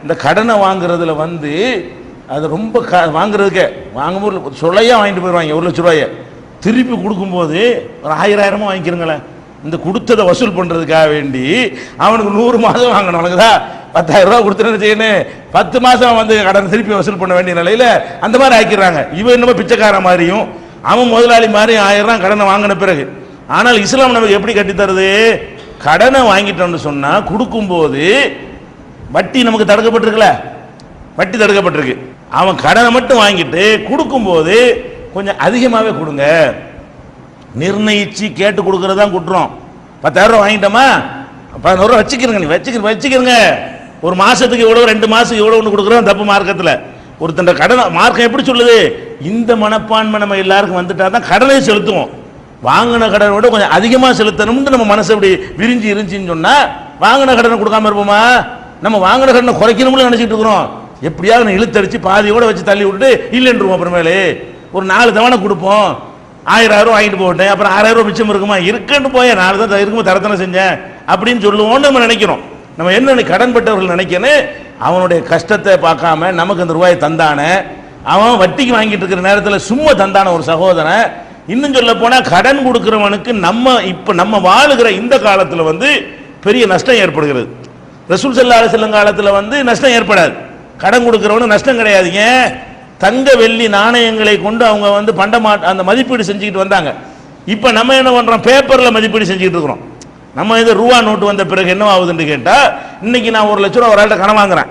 இந்த கடனை வாங்குறதுல வந்து அது ரொம்ப வாங்குறதுக்கே வாங்கும்போது சொல்லையா வாங்கிட்டு போயிடுவாங்க. 1 லட்ச ரூபாயை திருப்பி கொடுக்கும்போது ஒரு 1000 வாங்கிக்கிறங்களேன். இந்த கொடுத்ததை வசூல் பண்ணுறதுக்காக வேண்டி அவனுக்கு 100 மாதம் வாங்கணும். அவனுக்குதா 10,000 ரூபா கொடுத்துன்னு செய்யணும், 10 மாதம் வந்து கடன் திருப்பி வசூல் பண்ண வேண்டிய நிலையில் அந்த மாதிரி ஆக்கிடுறாங்க. இவன் என்னமோ பிச்சைக்கார மாதிரியும் அவன் முதலாளி மாதிரி 1000 கடனை வாங்கின பிறகு. ஆனால் இஸ்லாம் நமக்கு எப்படி கட்டித்தருது? கடனை வாங்கிட்டோம்னு சொன்னால் கொடுக்கும்போது வட்டி நமக்கு தடுக்கப்பட்டிருக்குல்ல, வட்டி தடுக்கப்பட்டிருக்கு. அவன் கடனை மட்டும் வாங்கிட்டு கொடுக்கும்போது கொஞ்சம் அதிகமாகவே கொடுங்க. நிர்ணயிச்சு கேட்டு கொடுக்கறது தான் குற்றம். 10,000 ரூபா வாங்கிட்டோமா 11 ரூபா வச்சுக்கிறங்க, நீ வச்சுக்கிறங்க. ஒரு மாசத்துக்கு எவ்வளோ, 2 மாசத்துக்கு எவ்வளோ ஒன்று கொடுக்குறோம் தப்பு மார்க்கத்தில். ஒருத்தன் கடன் மார்க்கம் எப்படி சொல்லுது? இந்த மனப்பான்மை நம்ம எல்லாருக்கும் வந்துட்டா தான் கடனை செலுத்துவோம். வாங்கின கடனை விட கொஞ்சம் அதிகமாக செலுத்தணும்னு நம்ம மனசு அப்படி விரிஞ்சு இருந்துச்சின்னு சொன்னால் வாங்கின கடனை கொடுக்காம இருப்போமா? நம்ம வாங்கின கடனை குறைக்கணும்னு நினச்சிட்டு இருக்கிறோம். எப்படியாவது இழுத்தடிச்சு பாதியோட வச்சு தள்ளி விட்டுட்டு இல்லைன்றுவோம். அப்புறமேலே ஒரு 4 தவணை கொடுப்போம். 1000 ரூபா வாங்கிட்டு போட்டேன், அப்புறம் 6000 ரூபா மிச்சம் இருக்குமா? இருக்குன்னு போய் 4 தான் இருக்கும்போது தரத்தனை செஞ்சேன் அப்படின்னு சொல்லுவோம்னு நம்ம நினைக்கிறோம். நம்ம என்ன கடன்பட்டவர்கள் நினைக்கணும், அவனுடைய கஷ்டத்தை பார்க்காம நமக்கு அந்த ரூபாயை தந்தானே, அவன் வட்டிக்கு வாங்கிட்டு இருக்கிற நேரத்தில் சும்மா தந்தான ஒரு சகோதரன். இன்னும் சொல்ல போனால் கடன் கொடுக்கிறவனுக்கு நம்ம வாழுகிற இந்த காலத்தில் வந்து பெரிய நஷ்டம் ஏற்படுகிறது. ரசூல் ஸல்லல்லாஹு அலைஹி வஸல்லம் காலத்தில் வந்து நஷ்டம் ஏற்படாது. கடன் கொடுக்கிறவனுக்கு நஷ்டம் கிடையாதுங்க. தங்க வெள்ளி நாணயங்களை கொண்டு அவங்க வந்து அந்த மதிப்பீடு செஞ்சுக்கிட்டு வந்தாங்க. இப்போ நம்ம என்ன பண்ணுறோம்? பேப்பரில் மதிப்பீடு செஞ்சுக்கிட்டு இருக்கிறோம். நம்ம இது ரூபா நோட்டு வந்த பிறகு என்ன ஆகுதுன்னு கேட்டால், இன்னைக்கு நான் 1 லட்ச ரூபா ஒரு ஆள்கிட்ட கடன் வாங்குறேன்.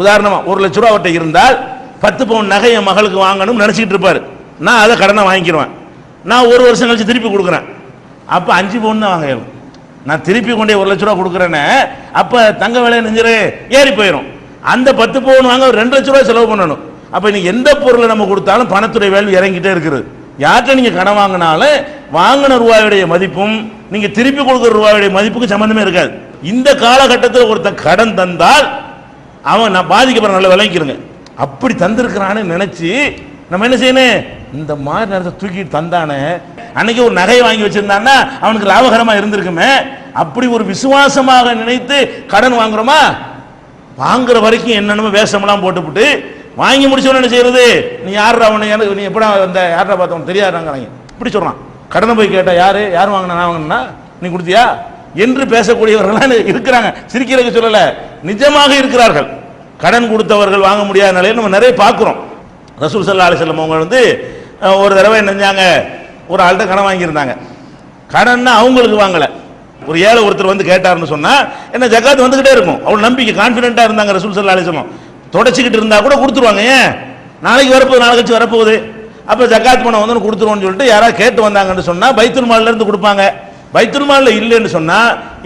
உதாரணமாக 1 லட்ச ரூபா அவர்கிட்ட இருந்தால் 10 பவுன் நகை என் மகளுக்கு வாங்கணும்னு நினச்சிக்கிட்டு இருப்பார். நான் அதை கடனை வாங்கிடுவேன். நான் 1 வருஷம் கழிச்சு திருப்பி கொடுக்குறேன். அப்போ 5 பவுன் தான் வாங்க. நான் திருப்பி கொண்டே 1 லட்ச ரூபா கொடுக்குறேன்னு அப்போ தங்க விலை நெஞ்சிரு ஏறி போயிடும். அந்த 10 பவுன் வாங்க 2 லட்ச ரூபா செலவு பண்ணணும். அப்போ இன்னைக்கு எந்த பொருளை நம்ம கொடுத்தாலும் பணத்துடைய வேல்யூ இறங்கிட்டே இருக்குது. யார்கிட்ட நீங்கள் கடன் வாங்கினாலும் வாங்கின ரூபாயுடைய மதிப்பும் நீங்கள் திருப்பி கொடுக்குற ரூபாயுடைய மதிப்புக்கு சம்மந்தமே இருக்காது. இந்த காலகட்டத்தில் ஒருத்தன் கடன் தந்தால் அவன் நான் பாதிக்கப்படுற நல்ல விளங்கிக்கிறங்க. அப்படி தந்திருக்கிறான்னு நினச்சி நம்ம என்ன செய்யணும்? இந்த மாதிரி நேரத்தை தூக்கிட்டு தந்தானே, அன்னைக்கு ஒரு நகையை வாங்கி வச்சிருந்தான்னா அவனுக்கு லாபகரமாக இருந்திருக்குமே. அப்படி ஒரு விசுவாசமாக நினைத்து கடன் வாங்குறோமா? வாங்குற வரைக்கும் என்னென்னமோ வேஷமெல்லாம் போட்டுவிட்டு வாங்கி முடிச்சவன என்ன செய்யறது? நீ யார் அவனை, எனக்கு நீ எப்படா வந்த, யாரா பார்த்தவன் தெரியாதாங்கிறாங்க. இப்படி சொல்றான். கடனை போய் கேட்டா யார் வாங்கினா, நான் வாங்கினா, நீ கொடுத்தியா என்று பேசக்கூடியவர்கள் இருக்கிறாங்க. சிரிக்கிறதுக்கு சொல்லல, நிஜமாக இருக்கிறார்கள். கடன் கொடுத்தவர்கள் வாங்க முடியாத நிலையை நம்ம நிறைய பார்க்கிறோம். ரசூல் ஸல்லல்லாஹு அலைஹி வஸல்லம் அவங்க வந்து ஒரு தடவை என்ன செஞ்சாங்க, ஒரு ஆள்கிட்ட கடன் வாங்கியிருந்தாங்க. கடன்னா அவங்களுக்கு வாங்கலை. ஒரு ஏழை ஒருத்தர் வந்து கேட்டார்னு சொன்னா என்ன ஜகாத் வந்துகிட்டே இருக்கும். அவ்வளவு நம்பிக்கை கான்ஃபிடென்ட்டா இருந்தாங்க ரசூல் ஸல்லல்லாஹு அலைஹி வஸல்லம். தொடச்சிக்கிட்டு இருந்தா கூட கொடுத்துருவாங்க. ஏன்? நாளைக்கு வரப்போகுது, நாளை கழிச்சு வரப்போகுது, அப்போ ஜக்காத் பணம் வந்து கொடுத்துருவோம்னு சொல்லிட்டு யாராவது கேட்டு வந்தாங்கன்னு சொன்னா பைத்துல் மால்ல இருந்து கொடுப்பாங்க. பைத்துல் மால்ல இல்லைன்னு சொன்னா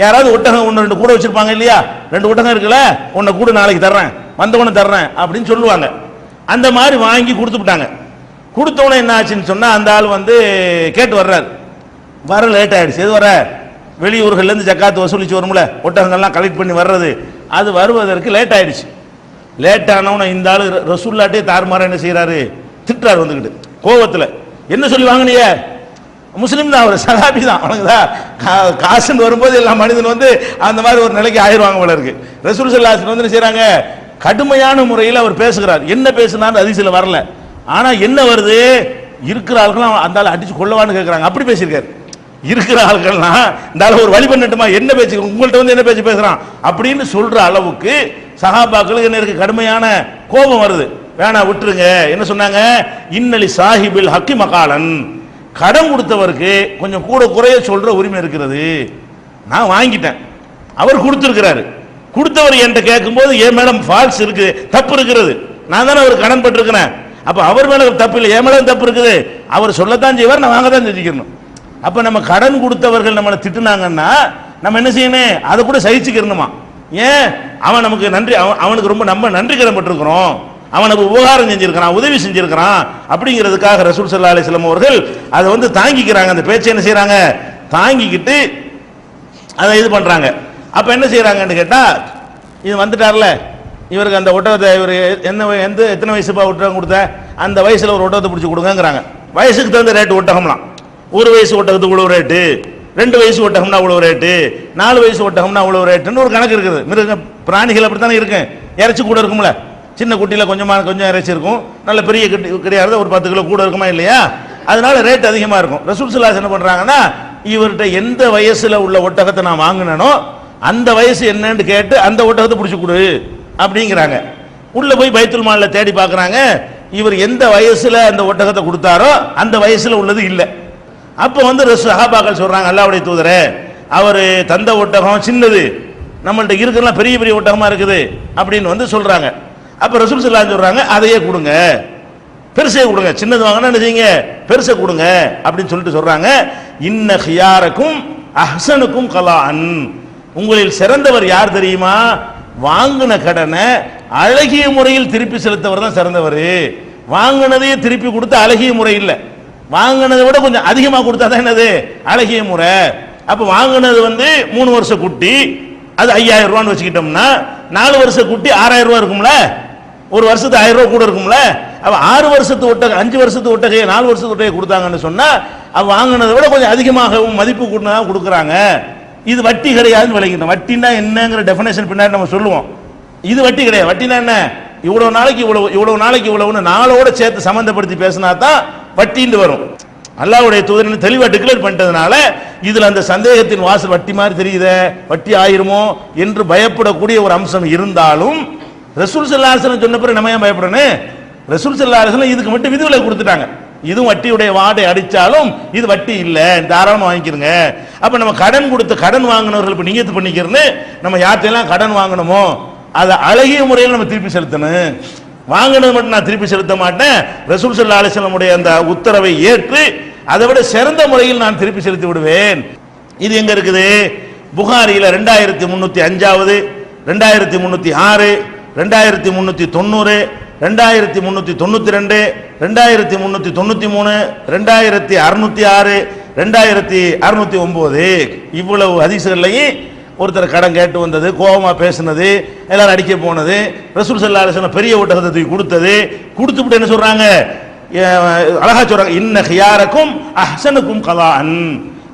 யாராவது ஒட்டகம் 1-2 கூட வச்சிருப்பாங்க இல்லையா? 2 ஒட்டகம் இருக்குல்ல, உன்னை கூட நாளைக்கு தர்றேன், வந்தவனை தர்றேன் அப்படின்னு சொல்லுவாங்க. அந்த மாதிரி வாங்கி கொடுத்துட்டாங்க. கொடுத்தவன என்ன ஆச்சுன்னு சொன்னா அந்த ஆள் வந்து கேட்டு வர்றாரு. வர லேட் ஆயிடுச்சு. எது வர? வெளியூர்கள்லேருந்து ஜக்காத்து வசூலிச்சு வரும்ல, ஒட்டகங்கள்லாம் கலெக்ட் பண்ணி வர்றது, அது வருவதற்கு லேட் ஆயிடுச்சு. லேட் ஆனவன இந்த ஆளு ரசூல்லாட்டே தாறுமாற என்ன செய்யறாரு? திட்டுறாரு வந்துக்கிட்டு கோவத்தில். என்ன சொல்லி வாங்கினிய? முஸ்லீம் தான், அவர் சகாபி தான். அவனுக்குதா காசுன்னு வரும்போது எல்லா மனிதன் வந்து அந்த மாதிரி ஒரு நிலைக்கு ஆயிடுவாங்க போல இருக்கு. ரசூல் ஸல்லல்லாஹு அலைஹி வஸல்லம் வந்து என்ன செய்யறாங்க? கடுமையான முறையில் அவர் பேசுகிறார். என்ன பேசுனாரு ஹதீஸ்ல வரல, ஆனா என்ன வருது? இருக்கிற ஆட்கள் அந்த ஆளை அடிச்சு கொள்ளவான்னு கேட்கறாங்க. அப்படி பேசியிருக்காரு. இருக்கிற ஆட்கள்னா இந்த ஆளை ஒரு வழி பண்ணட்டுமா, என்ன பேச்சு உங்கள்கிட்ட வந்து என்ன பேச்சு பேசுறான் அப்படின்னு சொல்ற அளவுக்கு சஹாபாக்களுக்கு என்ன இருக்கு? கடுமையான கோபம் வருது. வேணா விட்டுருங்க. என்ன சொன்னாங்க? இன்னலி சாஹிபில் ஹக்கி மகாலன், கடன் கொடுத்தவருக்கு கொஞ்சம் கூட குறைய சொல்ற உரிமை இருக்கிறது. நான் வாங்கிட்டேன், அவர் கொடுத்திருக்கிறாரு. கொடுத்தவர் என்கிட்ட கேட்கும்போது என் மேடம் ஃபால்ஸ் இருக்கு, தப்பு இருக்கிறது. நான் தானே அவர் கடன் பட்டிருக்கிறேன். அப்ப அவர் மேல தப்பு இல்லை, என் மேல தப்பு இருக்குது. அவர் சொல்லத்தான் செய்வார், நான் வாங்க தான் செஞ்சுக்கணும். அப்ப நம்ம கடன் கொடுத்தவர்கள் நம்மளை திட்டுனாங்கன்னா நம்ம என்ன செய்யணும்? அதை கூட சகிச்சுக்கணுமா? ஏன்? அவன் நமக்கு நன்றி, அவனுக்கு ரொம்ப நம்ம நன்றி கடன் பட்டிருக்கிறோம், அவனுக்கு உபகாரம் செஞ்சிருக்கிறான், உதவி செஞ்சிருக்கிறான் அப்படிங்கிறதுக்காக ரசூல் ஸல்லல்லாஹு அலைஹி வஸல்லம் அவர்கள் அதை வந்து தாங்கிக்கிறாங்க. அந்த பேச்சை என்ன செய்யறாங்க? தாங்கிக்கிட்டு அதை இது பண்றாங்க. அப்ப என்ன செய்யறாங்கன்னு கேட்டா, இது வந்துட்டார்ல இவருக்கு அந்த ஒட்டகத்தை, இவர் எத்தனை வயசுப்பா ஒட்டகம் கொடுத்த, அந்த வயசுல ஒரு ஒட்டகத்தை பிடிச்சி கொடுங்கிறாங்க. வயசுக்கு தகுந்த ரேட்டு ஒட்டகம்லாம். 1 வயசு ஒட்டகத்துக்கு இவ்வளவு ரேட்டு, 2 வயசு ஒட்டகம்னா இவ்வளவு ரேட்டு, 4 வயசு ஒட்டகம்னா இவ்வளவு ரேட்டுன்னு ஒரு கணக்கு இருக்குது. மிருக பிராணிகள் அப்படித்தானே இருக்கு. இறைச்சி கூட இருக்கும்ல, சின்ன குட்டியில் கொஞ்சம் இறைச்சி இருக்கும், நல்ல பெரிய கிடையாது ஒரு 10 கிலோ கூட இருக்குமா இல்லையா, அதனால ரேட் அதிகமாக இருக்கும். ரசூல் ஸல்லல்லாஹு அலைஹி வஸல்லம் என்ன பண்ணுறாங்கன்னா, இவர்கிட்ட எந்த வயசில் உள்ள ஒட்டகத்தை நான் வாங்கினேனோ அந்த வயசு என்னன்னு கேட்டு அந்த ஒட்டகத்தை பிடிச்சி கொடு அப்படிங்கிறாங்க. உள்ளே போய் பைத்துல் மாலில் தேடி பார்க்குறாங்க, இவர் எந்த வயசில் அந்த ஒட்டகத்தை கொடுத்தாரோ அந்த வயசில் உள்ளது இல்லை. அப்போ வந்து சஹாபாக்கள் சொல்கிறாங்க, அல்லாஹ்வுடைய தூதரே, அவர் தந்த ஒட்டகம் சின்னது, நம்மள்ட்ட இருக்கிறலாம் பெரிய பெரிய ஒட்டகமாக இருக்குது அப்படின்னு வந்து சொல்கிறாங்க. அப்போ ரசூல் ஸல்லல்லாஹு அலைஹி வஸல்லம் சொல்கிறாங்க, அதையே கொடுங்க, பெருசே கொடுங்க, சின்னது வாங்கினா என்ன செய்யுங்க, பெருசை கொடுங்க அப்படின்னு சொல்லிட்டு சொல்கிறாங்க. இன்ன ஹியாரக்கும் அஹ்சனுக்கும் கலான், உங்களில் சிறந்தவர் யார் தெரியுமா, வாங்கின கடனை அழகிய முறையில் திருப்பி செலுத்தவர் தான் சிறந்தவர். வாங்கினதையே திருப்பி கொடுத்து அழகிய முறை இல்லை, வாங்கினதை விட கொஞ்சம் அதிகமாக கொடுத்தா தான் என்னது அழகிய முறை. அப்போ வாங்கினது வந்து 3 வருஷ குட்டி, அது 5000 ரூபான்னு வச்சுக்கிட்டோம்னா 4 வருஷ குட்டி 6000 ரூபா இருக்கும்ல, ஒரு வருஷத்து 1000 ரூபா கூட இருக்கும்ல. அவ 6 வருஷத்து ஒட்டகை 5 வருஷத்து ஒட்டகையை 4 வருஷத்து ஒட்டகையை கொடுத்தாங்கன்னு சொன்னா அவ வாங்கினதை விட கொஞ்சம் அதிகமாகவும் மதிப்பு கூட்டினதாக கொடுக்குறாங்க. இது வட்டி கிடையாதுன்னு விளங்கிட்டோம். வட்டின்னா என்னங்கிற டெஃபினேஷன் பின்னாடி நம்ம சொல்லுவோம். இது வட்டி கிடையாது. வட்டினா என்ன, இவ்வளவு நாளைக்கு இவ்வளவுன்னு நாளோட சேர்த்து சம்பந்தப்படுத்தி பேசினா தான் வட்டின்னு வரும். அல்லாஹ்வுடைய தூதர் தெளிவாக டிக்ளேர் பண்ணிட்டதுனால இதுல அந்த சந்தேகத்தின் வாசல் வட்டி மாதிரி தெரியுதே, வட்டி ஆயிருமோ என்று பயப்படக்கூடிய ஒரு அம்சம் இருந்தாலும் ரசூல் ஸல்லல்லாஹு அலைஹி வஸல்லம் சொன்ன பிறகு நம்ம ஏன் பயப்படணும்? ரசூல் ஸல்லல்லாஹு அலைஹி வஸல்லம் இதுக்கு மட்டும் விதிவிலக்கு கொடுத்துட்டாங்க. இதுவும் வட்டியுடைய வாடை அடிச்சாலும் இது வட்டி இல்லை, தாராளமாக வாங்கிக்கிறங்க. அப்ப நம்ம கடன் கொடுத்து கடன் வாங்கினவர்கள் இப்ப நியத்து பண்ணிக்கிறன்னு நம்ம யார்கிட்டெல்லாம் கடன் வாங்கணுமோ அதை அழகிய முறையில் நம்ம திருப்பி செலுத்தணும். வாங்கினது மட்டும் நான் திருப்பி செலுத்த மாட்டேன், ரசூல் ஸல்லல்லாஹு அலைஹி வஸல்லம் உடைய அந்த உத்தரவை ஏற்று அதை விட சிறந்த முறையில் நான் திருப்பி செலுத்தி விடுவேன். இது எங்க இருக்குது? புகாரியில 2305, 2306, 2390, 2392, 2393, 2606, 2609 இவ்வளவு ஹதீஸ்கள்லையும் ஒருத்தர் கடன் கேட்டு வந்தது, கோபமா பேசினது, எல்லாரும் அடிக்க போனது, ரசூல் ஸல்லல்லாஹு அலைஹி வஸல்லம் பெரிய ஒட்டகத்தை தூக்கி கொடுத்தது, கொடுத்துட்டு என்ன சொல்றாங்க, அழகா சொல்றாங்க, இன்ன ஹியாரக்கும் அஹ்சனுக்கும் கலான்,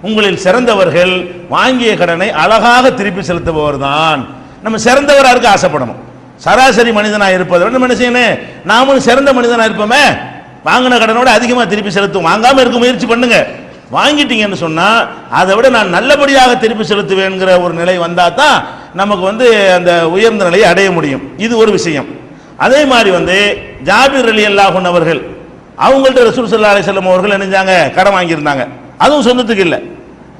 உங்களில் சிறந்தவர்கள் வாங்கிய கடனை அழகாக திருப்பி செலுத்துபவர் தான். நம்ம சிறந்தவராக இருக்க ஆசைப்படணும். சராசரி மனிதனா இருப்பதை விட என்ன செய்யணும், நாமும் சிறந்த மனிதனா இருப்போமே, வாங்கின கடனோட அதிகமாக திருப்பி செலுத்தும். வாங்காம இருக்க முயற்சி பண்ணுங்க. வாங்கிட்டீங்கன்னு சொன்னா அதை விட நான் நல்லபடியாக திருப்பி செலுத்துவேங்கிற ஒரு நிலை வந்தா தான் நமக்கு வந்து அந்த உயர்ந்த நிலையை அடைய முடியும். இது ஒரு விஷயம். அதே மாதிரி வந்து ஜாபிர் ரலியல்லாஹு அன்ஹு அவர்கள் அவங்கள்ட்ட ரசூல் ஸல்லல்லாஹு அலைஹி வஸல்லம் அவர்கள் நினைஞ்சாங்க, கடன் வாங்கியிருந்தாங்க. அதுவும் சொந்தத்துக்கு இல்லை.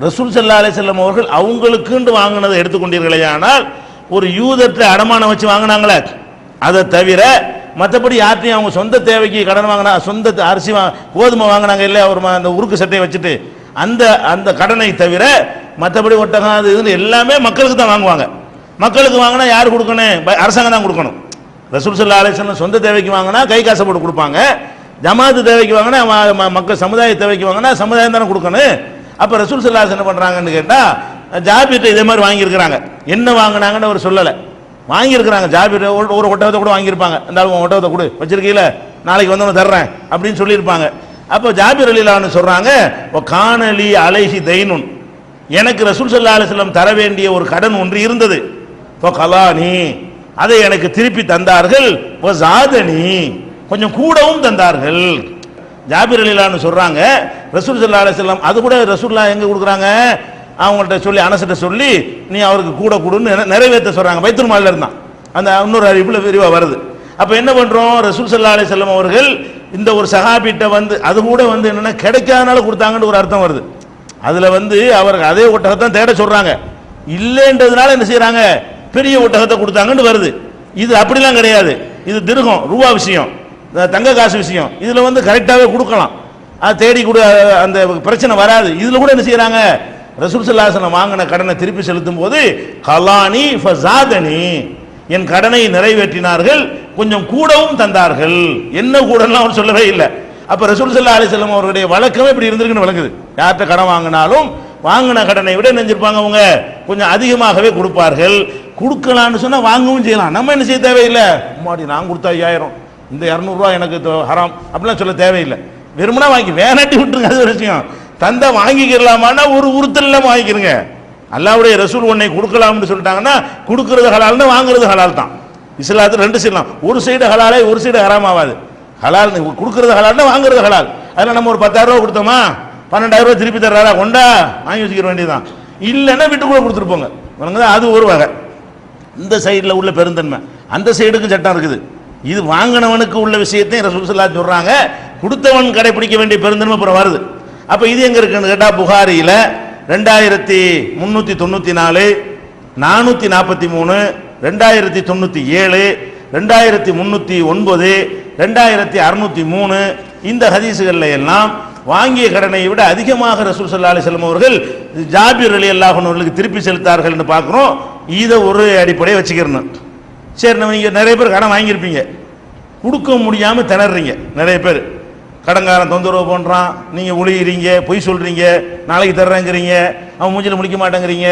ரசூல் ஸல்லல்லாஹு அலைஹி வஸல்லம் அவர்கள் அவங்களுக்குண்டு வாங்கினதை எடுத்துக்கொண்டீர்களே, ஆனால் ஒரு யூதத்தை அடமானம் வச்சு வாங்கினாங்களே, அதை தவிர மற்றபடி யார்ட்டையும் அவங்க சொந்த தேவைக்கு கடன் வாங்கினா, சொந்த அரிசி கோதுமை வாங்கினாங்க இல்லை, ஒரு அந்த உருக்கு சட்டையை வச்சுட்டு அந்த அந்த கடனை தவிர மற்றபடி ஒட்டகம் அது இதுன்னு எல்லாமே மக்களுக்கு தான் வாங்குவாங்க. மக்களுக்கு வாங்கினா யார் கொடுக்கணும்? அரசாங்கம் தான் கொடுக்கணும். ரசூல் ஸல்லல்லாஹு அலைஹி வஸல்லம் சொந்த தேவைக்கு வாங்கினா கை காசை போட்டு கொடுப்பாங்க, ஜமாத்து தேவைக்கு வாங்கினா மக்கள் சமுதாய தேவைக்கு வாங்கினா சமுதாயம் தானே கொடுக்கணும். அப்போ ரசூல் ஸல்லல்லாஹு அலைஹி வஸல்லம் என்ன பண்ணுறாங்கன்னு கேட்டால், ஜாபிர்ட்ட இதே மாதிரி வாங்கியிருக்கிறாங்க. என்ன வாங்கினாங்கன்னு அவர் சொல்லலை, வாங்கியிருக்கிறாங்க. ஜாபிர் ஒரு ஒட்டகத்தை கூட வாங்கியிருப்பாங்க. இந்த ஒட்டகத்தை கொடு வச்சிருக்கீங்கள, நாளைக்கு வந்தவங்க தர்றேன் அப்படின்னு சொல்லியிருப்பாங்க. அப்போ ஜாபிர் ரலியல்லாஹு அன்ஹு சொல்றாங்க, கானலி அலைஹி தைனுன், எனக்கு ரசூல் ஸல்லல்லாஹு அலைஹி வஸல்லம் தர வேண்டிய ஒரு கடன் ஒன்று இருந்தது, கலானி, அதை எனக்கு திருப்பி தந்தார்கள், ஜாதனி, கொஞ்சம் கூடவும் தந்தார்கள். ஜாபிர் ரலியல்லாஹு அன்ஹு சொல்றாங்க, ரசூல் ஸல்லல்லாஹு அலைஹி வஸல்லம் அது கூட ரசூலுல்லாஹ் எங்க கொடுக்குறாங்க, அவங்கள்ட்ட சொல்லி அனசிட்ட சொல்லி நீ அவருக்கு கூட கொடுன்னு நிறைவேற்ற சொல்றாங்க. பைத்துல் மால்ல இருந்தான். அந்த இன்னொரு அறிவிப்புல விரிவா வருது. அப்ப என்ன பண்றோம், ரசூல் ஸல்லல்லாஹு அலைஹி வஸல்லம் அவர்கள் இந்த ஒரு சஹாபிட்ட வந்து அது கூட வந்து என்னன்னா கிடைக்காதனால கொடுத்தாங்கன்னு ஒரு அர்த்தம் வருது. அதுல வந்து அவருக்கு அதே ஒட்டகத்தான் தேட சொல்றாங்க, இல்லைன்றதுனால என்ன செய்யறாங்க, பெரிய ஒட்டகத்தை கொடுத்தாங்கன்னு வருது. இது அப்படிலாம் கிடையாது. இது திருகம் ரூபா விஷயம், தங்க காசு விஷயம். இதுல வந்து கரெக்டாவே கொடுக்கலாம், அது தேடி கூட அந்த பிரச்சனை வராது. இதுல கூட என்ன செய்யறாங்க, ரசூல் ஸல்லல்லாஹு அலைஹி வஸல்லம் வாங்கின கடனை திருப்பி செலுத்தும் போது கலானி ஃபஸாதனி, என் கடனை நிறைவேற்றினார்கள், கொஞ்சம் கூடவும் தந்தார்கள். என்ன கூடலாம் அவர் சொல்லவே இல்லை. அப்ப ரசூல் ஸல்லல்லாஹு அலைஹி வஸல்லம் அவருடைய வழக்கமே இப்படி இருந்திருக்குன்னு விளங்குது. யார்கிட்ட கடன் வாங்கினாலும் வாங்கின கடனை விட நெஞ்சிருப்பாங்க, அவங்க கொஞ்சம் அதிகமாகவே கொடுப்பார்கள். கொடுக்கலான்னு சொன்னா வாங்கவும் செய்யலாம். நம்ம என்ன செய்ய தேவையில்லை, மாடி நான் கொடுத்தா 5000, இந்த 200 ரூபா எனக்கு ஹராம் அப்படிலாம் சொல்ல தேவையில்லை. வெறுமனா வாங்கி வேணாட்டி விட்டுருங்க, அது ஒரு விஷயம். தந்த வாங்கிக்கலாமான்னா ஒரு உறுத்தல் இல்லாம வாங்கிக்கிறங்க. அல்லாஹ்வுடைய ரசூல் உன்னை கொடுக்கலாம்னு சொல்லிட்டாங்கன்னா கொடுக்கறது ஹலால் தான், வாங்குறது ஹலால் தான். இஸ்லாத்துல ரெண்டு செய்யலாம், ஒரு சைடு ஹலாலே ஒரு சைடு ஹராம் ஆகாது. ஹலால் கொடுக்கறது ஹலால்னா வாங்குறது ஹலால். அதில் நம்ம ஒரு 10,000 ரூபா கொடுத்தோமா 12,000 ரூபா திருப்பி தர்றாரா, கொண்டா வாங்கி வச்சுக்கிற வேண்டியதுதான். இல்லைன்னா விட்டுக்குள்ள கொடுத்துருப்போங்க, அது ஒரு வகை. இந்த சைடில் உள்ள பெருந்தன்மை, அந்த சைடுக்கும் சட்டம் இருக்குது. இது வாங்கினவனுக்கு உள்ள விஷயத்தையும் ரசூல் ஸல்லல்லாஹு அலைஹி வஸல்லம் சொல்றாங்க, கொடுத்தவன் கடைபிடிக்க வேண்டிய பெருந்தன்மை அப்புறம் வருது. அப்போ இது எங்க இருக்குன்னு கேட்டால் புகாரியில் 2394, 443, 2097, 2309, 2603 இந்த ஹதீசுகளில் எல்லாம் வாங்கிய கடனை விட அதிகமாக ரசூல் ஸல்லல்லாஹு அலைஹி வஸல்லம் அவர்கள் ஜாபிர் ரலியல்லாஹு அன்ஹு அவர்களுக்கு திருப்பி செலுத்தார்கள் என்று பார்க்குறோம். இதை ஒரு அடிப்படையை வச்சுக்கிறணும். சரி, நம்ம நீங்கள் நிறைய பேர் கடன் வாங்கியிருப்பீங்க, கொடுக்க முடியாமல் திணறீங்க. நிறைய பேர் கடன்காரன் தொந்தரவு பண்ணுறான், நீங்கள் ஒளியிறீங்க, பொய் சொல்கிறீங்க, நாளைக்கு தர்றேங்கிறீங்க, அவன் மூஞ்சில் முடிக்க மாட்டேங்கிறீங்க.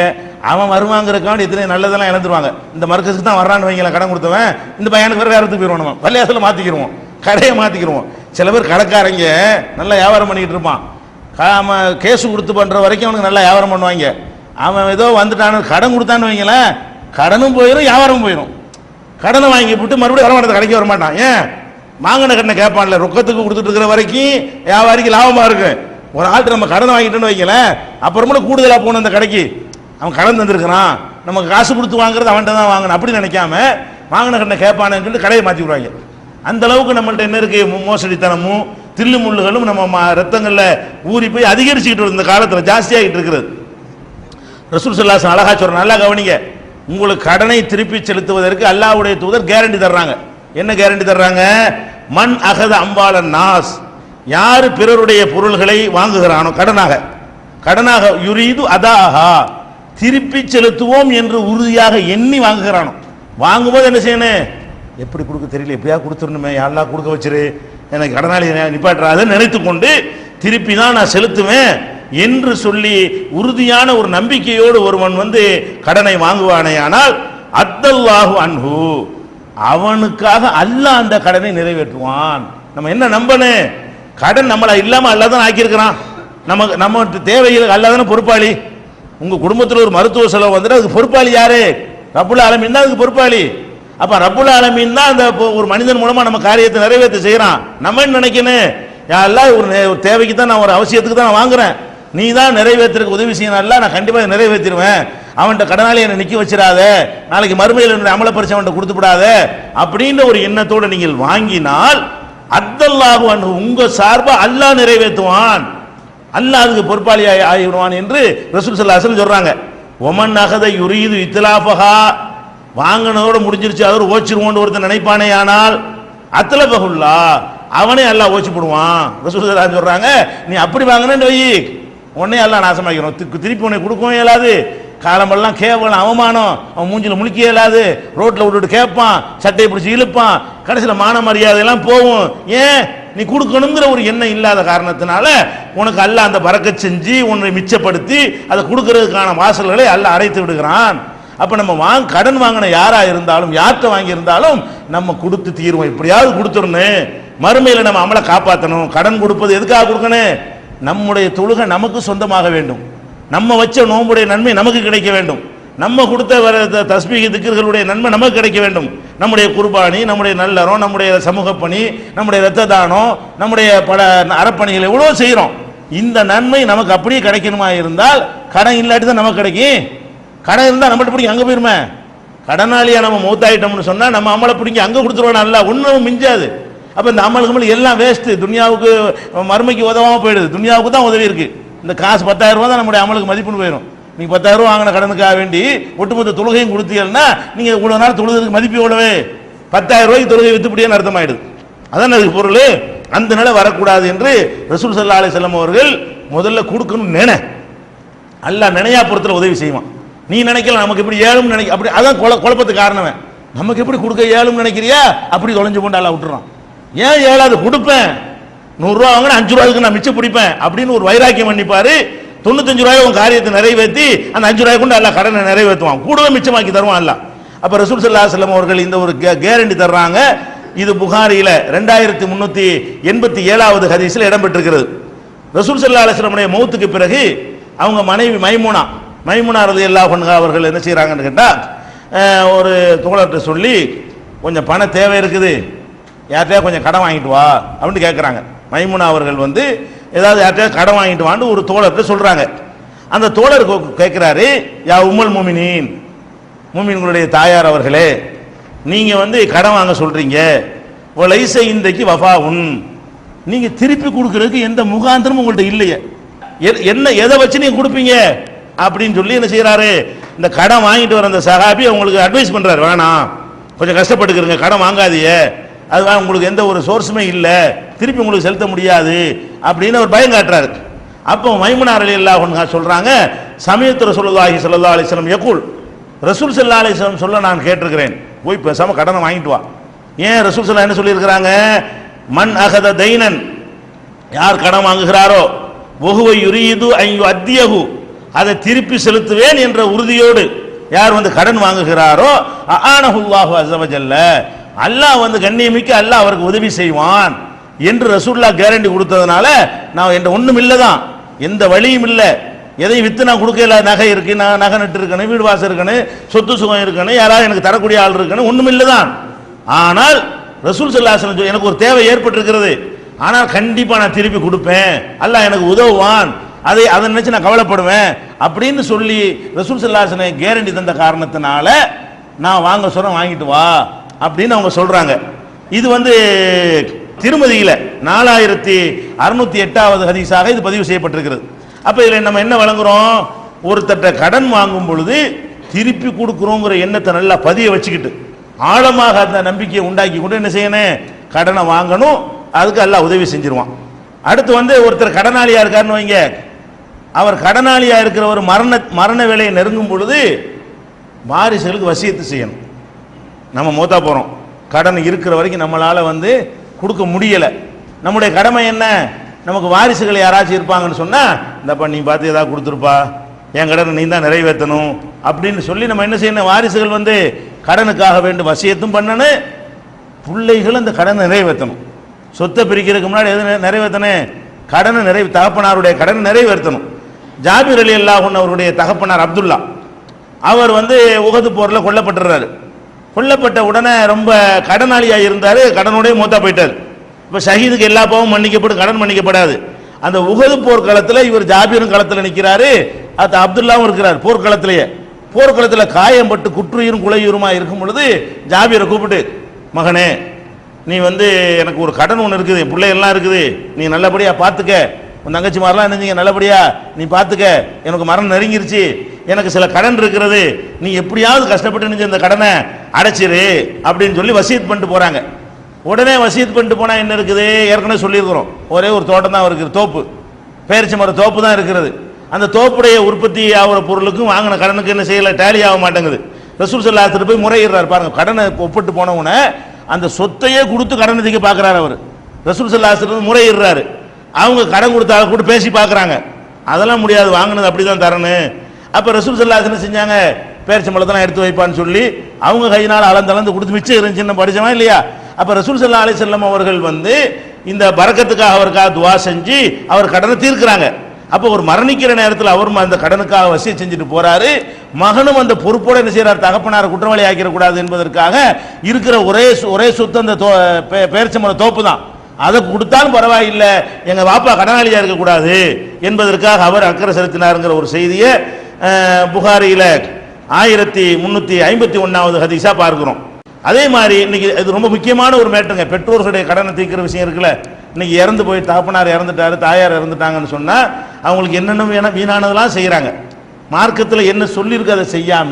அவன் வருவாங்கிறக்காண்டி எத்தனை நல்லதெல்லாம் இழந்துருவாங்க. இந்த மர்க்கஸுக்கு தான் வர்றான்னு வைங்களேன், கடன் கொடுத்தவன் இந்த பையனுக்கு வேறு இடத்துக்கு போயிடுவோம், நம்ம பள்ளியாசலில் மாற்றிக்கிடுவோம், கடையை மாற்றிக்கிடுவோம். சில பேர் கடைக்காரங்க நல்லா வியாபாரம் பண்ணிக்கிட்டு இருப்பான், அவன் கேஸு கொடுத்து பண்ணுற வரைக்கும் அவனுக்கு நல்லா வியாபாரம் பண்ணுவாங்க. அவன் ஏதோ வந்துட்டான்னு கடன் கொடுத்தான்னு வைங்களேன், கடனும் போயிடும் வியாபாரமும் போயிடும். கடனை வாங்கி போட்டு மறுபடியும் வரமாட்டது, கடைக்கு வரமாட்டான். ஏன் வாங்கின கடனை கேட்பான்ல, ரொக்கத்துக்கு கொடுத்துட்டு இருக்கிற வரைக்கும் வியாபாரிக்கு லாபமாக இருக்கு. ஒரு ஆள்கிட்ட நம்ம கடனை வாங்கிட்டோன்னு வைங்களேன், அப்புறமேல கூடுதலாக போகணும் அந்த கடைக்கு, அவன் கடன் தந்துருக்கிறான், நமக்கு காசு கொடுத்து வாங்குறது அவன்கிட்ட தான் வாங்கணும் அப்படி நினைக்காம வாங்கின கடனை கேட்பானு சொல்லிட்டு கடையை மாற்றி விடுவாங்க. அந்த அளவுக்கு நம்மள்ட்ட என்ன இருக்கு, மோசடித்தனமும் தில்லு முள்ளுகளும் நம்ம ரத்தங்களில் ஊறி போய் அதிகரிச்சுக்கிட்டு இந்த காலத்தில் ஜாஸ்தியாகிட்டு இருக்கிறது. ரசூல் ஸல்லல்லாஹு அலைஹி வஸல்லம் அழகா சொல்ற, நல்லா கவனிங்க, உங்களுக்கு கடனை திருப்பி செலுத்துவதற்கு அல்லாஹ்வுடைய தூதர் கேரண்டி தர்றாங்க. என்ன கேரண்டி தர்றாங்க? மன் அகத அம்பாலன் நாஸ், யார் பிறருடைய பொருள்களை வாங்குகிறானோ கடனாக யுரீது அதாஹா, திருப்பி செலுத்துவோம் என்று உறுதியாக எண்ணி வாங்குகிறானோ, வாங்கும்போது என்ன செய்யணும், எப்படி கொடுக்க தெரியல, எப்படியா கொடுத்துடணுமே, யாரெல்லாம் கொடுக்க வச்சிரு, எனக்கு கடனாளி நிப்பாட்டுறாத நினைத்து கொண்டு திருப்பி தான் நான் செலுத்துவேன் என்று சொல்லி உறுதியான ஒரு நம்பிக்கையோடு ஒருவன் கடனை வாங்குவானே, ஆனால் அத்தல்லாஹு அன்ஹு, அவனுக்காக அல்லாஹ் அந்த கடனை நிறைவேற்றுவான். நம்ம என்ன நம்பணும், கடன் நம்மள இல்லாம அல்லாஹ் தான் ஆக்கியிருக்கிறான், நம்ம தேவைகள் அல்லாஹ் தானே பொறுப்பாளி. உங்க குடும்பத்தில் ஒரு மருத்துவ செலவு வந்துட்டு அதுக்கு பொறுப்பாளி யாரு? ரப்புல் ஆலமீன் தான் அதுக்கு பொறுப்பாளி. அப்ப ரப்புல் ஆலமீன் தான் அந்த ஒரு மனிதன் மூலமா நம்ம காரியத்தை நிறைவேற்ற செய்யறான். நம்ம என்ன நினைக்கணும், யாரெல்லாம் ஒரு தேவைக்கு தான், நான் ஒரு அவசியத்துக்கு தான் நான் வாங்குறேன், நீ தான் நிறைவேற்றுறதுக்கு உதவி செய்யணும், நான் கண்டிப்பாக நிறைவேற்றிடுவேன், அவன்கிட்ட கடனாளி என்னை நிற்க வச்சிடாத, நாளைக்கு மறுமையில் என்னுடைய அமல பரிசு அவன்கிட்ட கொடுத்து விடாத அப்படின்ற ஒரு எண்ணத்தோடு நீங்கள் வாங்கினால் அத்தல்லாஹு அன்ஹு, உங்க சார்பா அல்லாஹ் நிறைவேற்றுவான், அல்லாஹ் அதுக்கு பொறுப்பாளி ஆகிவிடுவான் என்று ரசூல் ஸல்லல்லாஹு அலைஹி வஸல்லம் சொல்றாங்க. ஒமன் அகத யுரீது இத்லாஃபஹா, வாங்கினதோட முடிஞ்சிருச்சு அவர் ஓச்சிருவோன்னு ஒருத்தர் நினைப்பானே, ஆனால் அத்லபஹுல்லா, அவனே அல்லாஹ் ஓச்சி போடுவான். ரசூல் ஸல்லல்லாஹு அலைஹி வஸல்லம் சொல்றாங்க, நீ அப்படி வாங்கினேன்னு வை, உடனே எல்லாம் நாசமாக்கிறோம், திருப்பி உன்னை கொடுக்கவும் இயலாது, காலமெல்லாம் கேவலம் அவமானம், அவன் மூஞ்சில முழிக்க இயலாது, ரோட்ல விட்டுட்டு கேட்பான், சட்டையை பிடிச்சி இழுப்பான், கடைசியில் மான மரியாதை எல்லாம் போகும். ஏன், நீ கொடுக்கணுங்கிற ஒரு எண்ணம் இல்லாத காரணத்தினால உனக்கு அல்லாஹ் அந்த பரக்கத் செஞ்சு உன்னை மிச்சப்படுத்தி அதை கொடுக்கறதுக்கான வாசல்களை அல்லாஹ் அடைத்து விடுகிறான். அப்ப நம்ம கடன் வாங்கின யாரா இருந்தாலும், யார்கிட்ட வாங்கி இருந்தாலும் நம்ம கொடுத்து தீர்வோம், எப்படியாவது கொடுத்துடணும், மறுமையில நம்ம அமலை காப்பாற்றணும். கடன் கொடுப்பது எதுக்காக கொடுக்கணும், நம்முடைய தொழுகை நமக்கு சொந்தமாக வேண்டும், நம்ம வச்ச நோம்புடைய நன்மை நமக்கு கிடைக்க வேண்டும், நம்ம கொடுத்த தஸ்பீஹ் திக்ர்களுடைய நன்மை நமக்கு கிடைக்க வேண்டும், நம்முடைய குர்பானி, நம்முடைய நல்லறம், நம்முடைய சமூக பணி, நம்முடைய இரத்த தானம், நம்முடைய பல அறப்பணிகளை எவ்வளோ செய்கிறோம், இந்த நன்மை நமக்கு அப்படியே கிடைக்கணுமா இருந்தால் கடன் இல்லாட்டி தான் நமக்கு கிடைக்கும். கடன் இருந்தால் நம்மகிட்ட பிடிக்கும் அங்கே போயிருமே, கடனாளியா நம்ம மௌத்தாயிட்டோம்னு சொன்னால் நம்ம அமலை பிடிங்க அங்கே கொடுத்துருவோம், நல்லா ஒன்றும் மிஞ்சாது. அப்போ இந்த அமலுக்கு எல்லாம் வேஸ்ட்டு, துனியாவுக்கு மறுமைக்கு உதவாமல் போயிடுது, துனியாவுக்கு தான் உதவி இருக்கு. இந்த காசு 10,000 ரூபா தான் நம்முடைய அமலுக்கு மதிப்புன்னு போயிடும். நீங்கள் 10,000 ரூபா வாங்கின கடனுக்காக வேண்டி ஒட்டுமொத்த தொழுகையும் கொடுத்தீங்கன்னா நீங்கள் இவ்வளோ நாள் தொழுகிறதுக்கு மதிப்பு எவ்வளவு, 10,000 ரூபாய்க்கு தொழுகை வித்துப்படியான்னு அர்த்தமாயிடுது. அதான் அதுக்கு பொருள். அந்த நிலை வரக்கூடாது என்று ரசூல் ஸல்லல்லாஹு அலைஹி வஸல்லம் அவர்கள் முதல்ல கொடுக்கணும். அல்லாஹ் நினையா பொறுத்தல உதவி செய்வான். நீ நினைக்கல நமக்கு இப்படி ஏழும் நினைக்க, அப்படி அதான் குழப்பத்துக்கு காரணமே. நமக்கு எப்படி கொடுக்க ஏழும் நினைக்கிறியா, அப்படி தொலைஞ்சு கொண்டு அல்லாஹ் விட்டுறான். ஏன் ஏழாவது கொடுப்பேன், 100 ரூபா வாங்கினா 5 ரூபாய்க்கு நான் மிச்சம் பிடிப்பேன் அப்படின்னு ஒரு வைராக்கியம் பண்ணிப்பாரு. 95 ரூபாய் உன் காரியத்தை நிறைவேற்றி அந்த 5 ரூபாய் கொண்டு அல்லாஹ் கடனை நிறைவேற்றுவான், கூடவே மிச்சமாக்கி தருவான் அல்லாஹ். அப்ப ரசூல் ஸல்லல்லாஹு அலைஹி வஸல்லம் அவர்கள் இந்த ஒரு கேரண்டி தர்றாங்க. இது புகாரியில 2387வது ஹதீஸில் இடம்பெற்றிருக்கிறது. ரசூல் ஸல்லல்லாஹு அலைஹி வஸல்லம் மௌத்துக்கு பிறகு அவங்க மனைவி மைமுனா ரலியல்லாஹு அன்ஹா அவர்கள் என்ன செய்யறாங்கன்னு கேட்டா, ஒரு தோழர்கிட்ட சொல்லி கொஞ்சம் பண தேவை இருக்குது, யார்கிட்டயா கொஞ்சம் கடன் வாங்கிட்டு வா அப்படின்னு கேட்குறாங்க. மைமுனா அவர்கள் வந்து ஏதாவது யார்கிட்டயா கடன் வாங்கிட்டு வான்னு ஒரு தோழர்கிட்ட சொல்கிறாங்க. அந்த தோழர் கேட்குறாரு, யா உம்முல் முமினீன், முமின்களுடைய தாயார் அவர்களே, நீங்கள் வந்து கடன் வாங்க சொல்கிறீங்க, லைஸ இன்றைக்கு வஃபாவுன், நீங்கள் திருப்பி கொடுக்கறதுக்கு எந்த முகாந்திரமும் உங்கள்கிட்ட இல்லையே, என்ன எதை வச்சு நீங்கள் கொடுப்பீங்க அப்படின்னு சொல்லி என்ன செய்கிறாரு, இந்த கடன் வாங்கிட்டு வர அந்த சஹாபி உங்களுக்கு அட்வைஸ் பண்ணுறாரு, வேணாம் கொஞ்சம் கஷ்டப்பட்டுக்கிறங்க, கடன் வாங்காதீங்க, அது உங்களுக்கு எந்த ஒரு சோர்ஸுமே இல்லை, திருப்பி உங்களுக்கு செலுத்த முடியாது அப்படின்னு ஒரு பயம் காட்டுறாரு. அப்போ மைமுனா ரலியல்லாஹு அன்ஹா சொல்றாங்க, சமயத்து ரசூலுல்லாஹி ஸல்லல்லாஹு அலைஹி வஸல்லம் யகூல், ரசூல் ஸல்லல்லாஹு அலைஹி வஸல்லம் சொல்ல நான் கேட்டிருக்கிறேன், போய் பேசாம கடனை வாங்கிட்டு வா. ஏன் ரசூல் ஸல்லல்லாஹு என்ன சொல்லியிருக்கிறாங்க, மன் அகத தைனன், யார் கடன் வாங்குகிறாரோ, வஹுவ யுரீது அன் யுஅத்தியஹு, அதை திருப்பி செலுத்துவேன் என்ற உறுதியோடு யார் வந்து கடன் வாங்குகிறாரோ, அஆனஹுல்லாஹு அஸ்ஸ வஜல்ல, அல்லாஹ் வந்து கண்ணியமிக்க அல்லாஹ் அவருக்கு உதவி செய்வான் என்று ரசூலுல்லாஹ் கேரண்டி கொடுத்ததுனால நான் என்ற ஒன்றும் இல்லை தான், எந்த வழியும் இல்லை, எதையும் வித்து நான் கொடுக்கல, நகை இருக்கு, நான் நகை நட்டு இருக்கணும், வீடு வாசல் இருக்கணும், சொத்து சுகம் இருக்கணும், யாராவது எனக்கு தரக்கூடிய ஆள் இருக்கணும், ஒன்றும் இல்லை தான். ஆனால் ரசூல் ஸல்லல்லாஹு அலைஹி வஸல்லம் எனக்கு ஒரு தேவை ஏற்பட்டிருக்கிறது, ஆனால் கண்டிப்பாக நான் திருப்பி கொடுப்பேன், அல்லாஹ் எனக்கு உதவுவான், அதை நினைச்சு நான் கவலைப்படுவேன் அப்படின்னு சொல்லி ரசூல் ஸல்லல்லாஹு அலைஹி வஸல்லம் கேரண்டி தந்த காரணத்தினால நான் வாங்க சொல்றேன், வாங்கிட்டு வா அப்படின்னு அவங்க சொல்றாங்க. இது வந்து திருமதியில 4608வது ஹதீஸாக இது பதிவு செய்யப்பட்டிருக்கிறது. அப்ப இதில் நம்ம என்ன வழங்குறோம், ஒருத்தட்ட கடன் வாங்கும் பொழுது திருப்பி கொடுக்குறோங்கிற எண்ணத்தை நல்லா பதிய வச்சுக்கிட்டு ஆழமாக அந்த நம்பிக்கையை உண்டாக்கி கொண்டு என்ன செய்யணும், கடனை வாங்கணும், அதுக்கு எல்லாம் உதவி செஞ்சிருவான். அடுத்து வந்து ஒருத்தர் கடனாளியா இருக்காருன்னு வைங்க, அவர் கடனாளியா இருக்கிறவர் மரண வேலையை நெருங்கும் பொழுது வாரிசுகளுக்கு வசியத்து செய்யணும். நம்ம மூத்தா போறோம், கடன் இருக்கிற வரைக்கும் நம்மளால வந்து கொடுக்க முடியல, நம்முடைய கடமை என்ன, நமக்கு வாரிசுகள் யாராச்சும் இருப்பாங்கன்னு சொன்னா, இந்தப்பா நீ பார்த்து ஏதாவது கொடுத்துருப்பா, என் கடனை நீ தான் நிறைவேற்றணும் அப்படின்னு சொல்லி நம்ம என்ன செய்யணும், வாரிசுகள் வந்து கடனுக்காக வேண்டும் வசியத்தும் பண்ணணும், பிள்ளைகள் அந்த கடனை நிறைவேற்றணும். சொத்தை பிரிக்கிறதுக்கு முன்னாடி எது நிறைவேற்றணும், கடனை தகப்பனாருடைய கடனை நிறைவேற்றணும். ஜாபிர் ரலியல்லாஹு அன்ஹு அவருடைய தகப்பனார் அப்துல்லா, அவர் வந்து உஹது போரில் கொல்லப்பட்டுறாரு. கொல்லப்பட்ட உடனே ரொம்ப கடனாளியாக இருந்தார், கடனோடய மூத்தா போயிட்டார். இப்போ ஷஹீதுக்கு எல்லா பாவமும் மன்னிக்கப்படும், கடன் மன்னிக்கப்படாது. அந்த உஹது போர்க்களத்தில் இவர் ஜாபிரும் களத்தில் நிற்கிறாரு, அது அப்துல்லாவும் இருக்கிறார் போர்க்களத்திலேயே. போர்க்களத்தில் காயம் பட்டு குற்றுயிரும் குலையுருமா இருக்கும் பொழுது ஜாபிரை கூப்பிட்டு, மகனே நீ வந்து எனக்கு ஒரு கடன் ஒன்று இருக்குது, என் பிள்ளைகள்லாம் இருக்குது, நீ நல்லபடியாக பார்த்துக்க, உன் தங்கச்சி மாதிரிலாம் நினைச்சிங்க, நல்லபடியா நீ பார்த்துக்க, எனக்கு மரணம் நெருங்கிருச்சு, எனக்கு சில கடன் இருக்கிறது, நீ எப்படியாவது கஷ்டப்பட்டு நினைச்ச இந்த கடனை அடைச்சிரு அப்படின்னு சொல்லி வசியத் பண்ணிட்டு போறாங்க. உடனே வசியத் பண்ணிட்டு போனா என்ன இருக்குது, ஏற்கனவே சொல்லியிருக்கிறோம், ஒரே ஒரு தோட்டம் தான் இருக்குது, தோப்பு, பேரிச்ச மர தோப்பு தான் இருக்கிறது. அந்த தோப்புடைய உற்பத்தி ஆகிற பொருளுக்கும் வாங்கின கடனுக்கு என்ன செய்யல, டேலி ஆக மாட்டேங்குது. ரசூல் ஸல்லல்லாஹு அலைஹி வஸல்லம் போய் முறையிடுறாரு, பாருங்க கடனை ஒப்பிட்டு போனவனை அந்த சொத்தையே கொடுத்து கடனை தீக்க பார்க்குறாரு அவர். ரசூல் ஸல்லல்லாஹு அலைஹி வஸல்லம் முறையிடுறாரு. அவங்க கடன் கொடுத்தால கூட பேசி பார்க்குறாங்க, அதெல்லாம் முடியாது, வாங்கினது அப்படி தான் தரணும். அப்போ ரசூல் ஸல்லல்லாஹு அலைஹி வஸல்லம் செஞ்சாங்க, பேரிச்சம்பழத்தெல்லாம் எடுத்து வைப்பான்னு சொல்லி அவங்க கையினால் அளந்து கொடுத்து மிச்சம் இருந்துச்சுன்னு படிச்சவா இல்லையா. அப்போ ரசூல் ஸல்லல்லாஹு அலைஹி வஸல்லம் அவர்கள் வந்து இந்த பரக்கத்துக்காக அவருக்காக துவா செஞ்சு அவர் கடனை தீர்க்கிறாங்க. அப்போ ஒரு மரணிக்கிற நேரத்தில் அவரும் அந்த கடனுக்காக வசிய செஞ்சுட்டு போறாரு. மகனும் அந்த பொறுப்போடு என்ன செய்யறாரு, தகப்பனாரை குற்றவாளி ஆக்கிடக்கூடாது என்பதற்காக இருக்கிற ஒரே சொத்து அந்த பேரிச்சம்பழ தோப்பு தான், அதை கொடுத்தாலும் பரவாயில்லை, எங்க பாப்பா கடனாளியா இருக்கக்கூடாது என்பதற்காக அவர் அக்கறை செலுத்தினாருங்கிற ஒரு செய்தியை புகாரியில 1351வது ஹதீஸா பார்க்கிறோம். அதே மாதிரி இன்னைக்கு இது ரொம்ப முக்கியமான ஒரு மேட்டருங்க, பெற்றோர்களுடைய கடனை தீர்க்கிற விஷயம் இருக்குல்ல. இன்னைக்கு இறந்து போய் தகப்பனார் இறந்துட்டாரு, தாயார் இறந்துட்டாங்கன்னு சொன்னா அவங்களுக்கு என்னென்ன வீணானதெல்லாம் செய்யறாங்க. மார்க்கத்தில் என்ன சொல்லியிருக்கு அதை செய்யாம